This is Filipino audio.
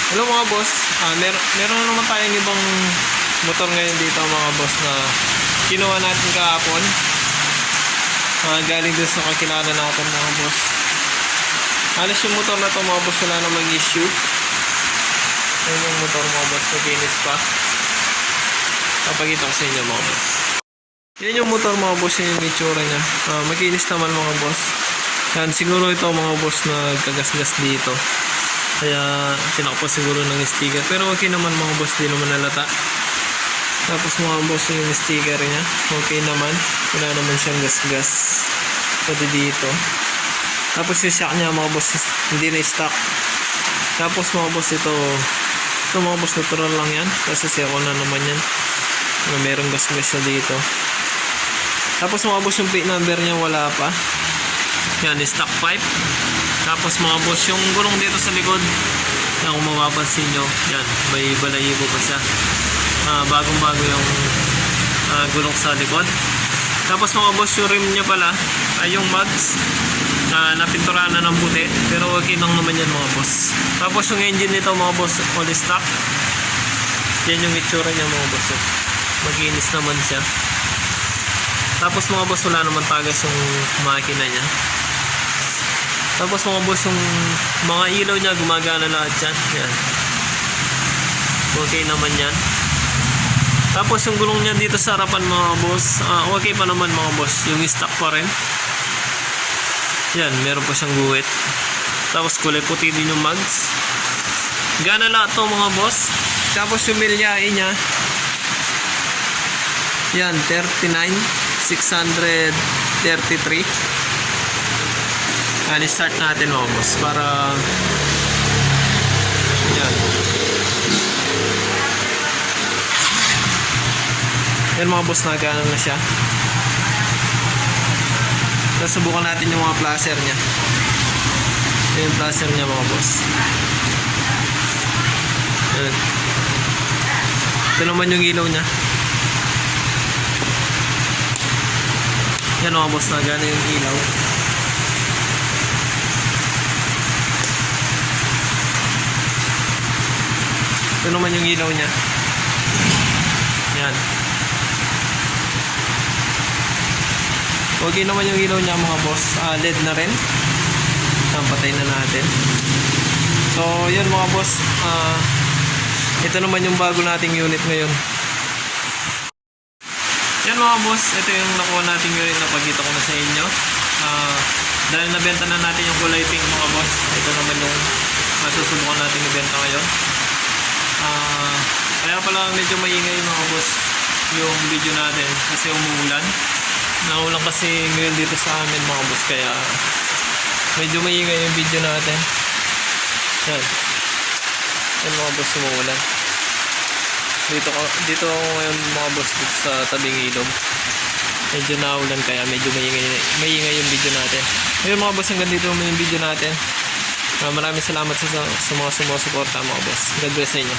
Hello mga boss, meron na naman tayong ibang motor ngayon dito mga boss na kinuha natin kahapon. Galing dun sa kakilala natin mga boss. Halos yung motor na to mga boss wala namang issue. Ayun yung motor mga boss, maglinis pa. Papakita ko sa inyo mga boss. Yan yung motor mga boss, yun yung itsura nya. Maglinis naman mga boss. Yan, siguro ito mga boss na kagasgas dito. Kaya tinakpo siguro ng sticker. Pero okay naman mga boss, di naman nalata. Tapos mga boss yung sticker nya. Okay naman. Wala naman siyang gasgas. Pwede dito. Tapos yung shock nya mga boss hindi na stock. Tapos mga boss ito mga boss natural lang yan. Kasi seko na naman yan. Merong gasgas siya dito. Tapos mga boss yung plate number nya wala pa. Yan, stock pipe. Tapos mga boss, yung gulong dito sa likod, yan kung mapapansin nyo, yan, may balayibo pa siya. Bagong bago yung gulong sa likod. Tapos mga boss, yung rim nya pala, ay yung mags, napinturahan na ng puti, pero okay lang naman yan mga boss. Tapos yung engine nito mga boss, all stock. Yan yung itsura nya mga boss. Maginis naman siya. Tapos mga boss, wala naman tagas yung makina nya. Tapos mga boss, yung mga ilaw niya gumagana lahat yan. Yan. Okay naman yan. Tapos yung gulong niya dito sa harapan mga boss, okay pa naman mga boss. Yung stock pa rin. Yan, meron pa siyang guhit. Tapos kulay puti din yung mags. Gana lahat to mga boss. Tapos yung milyahe niya, yan, 39,633. I-start natin mga boss para yan. Yan mga boss, nagana na siya. Tapos subukan natin yung mga placer nya. Yan yung placer nya mga boss. Yan. Ito naman yung ilaw nya. Yan mga boss, nagana yung ilaw. Ito naman yung ilaw nya. Yan. Okay naman yung ilaw nya mga boss. LED na rin. Patay na natin. So yun mga boss. Ito naman yung bago nating unit ngayon. Yan mga boss. Ito yung nakuha nating unit na pagkita ko na sa inyo. Dahil nabenta na natin yung kulay pink mga boss. Ito naman yung masusubukan natin ibenta ngayon. Kaya pala medyo maingay mga boss yung video natin kasi umuulan. Naulan kasi ngayon dito sa amin mga boss, kaya medyo maingay yung video natin. Yan. Yan mga boss, umuulan. Dito ako ngayon mga boss, dito sa tabing ilog. Medyo naulan kaya medyo maingay yung video natin. Ngayon mga boss, hanggang dito naman yung video natin. Maraming salamat sa mga sumusuporta mga boss. God bless sa inyo.